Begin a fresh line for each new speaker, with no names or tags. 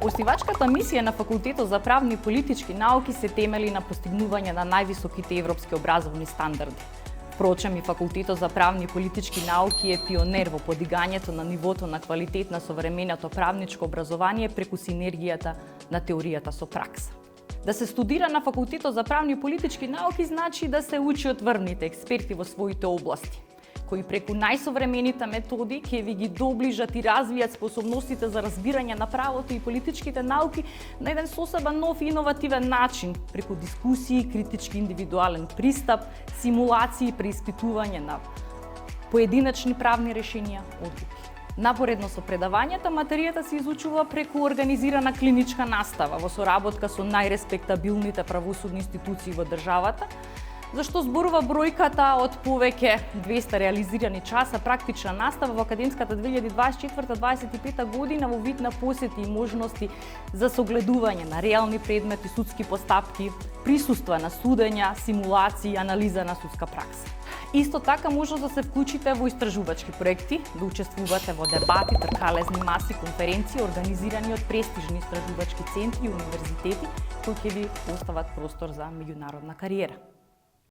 Оснивачката мисија на Факултетот за правни и политички науки се темели на постигнување на највисоките европски образовни стандарди. Впрочем, и Факултетот за правни и политички науки е пионер во подигањето на нивото на квалитет на современото правничко образование преку синергијата на теоријата со пракса. Да се студира на Факултетот за правни и политички науки значи да се учи од врвните експерти во своите области, кои преку најсовремените методи ќе ви ги доближат и развијат способностите за разбирање на правото и политичките науки на еден сосеба нов и иновативен начин, преку дискусии, критички индивидуален пристап, симулации, преиспитување на поединечни правни решенија, одлуки. Напоредно со предавањата, материјата се изучува преку организирана клиничка настава во соработка со најреспектабилните правосудни институции во државата, зашто зборува бројката од повеќе 200 реализирани часа практична настава во академската 2024-2025 година во вид на посети и можности за согледување на реални предмети, судски постапки, присуства на судења, симулации, анализа на судска пракса. Исто така може да се вклучите во истражувачки проекти, да учествувате во дебати, тркалезни маси, конференции организирани од престижни истражувачки центри и универзитети кои ќе ви остават простор за меѓународна кариера.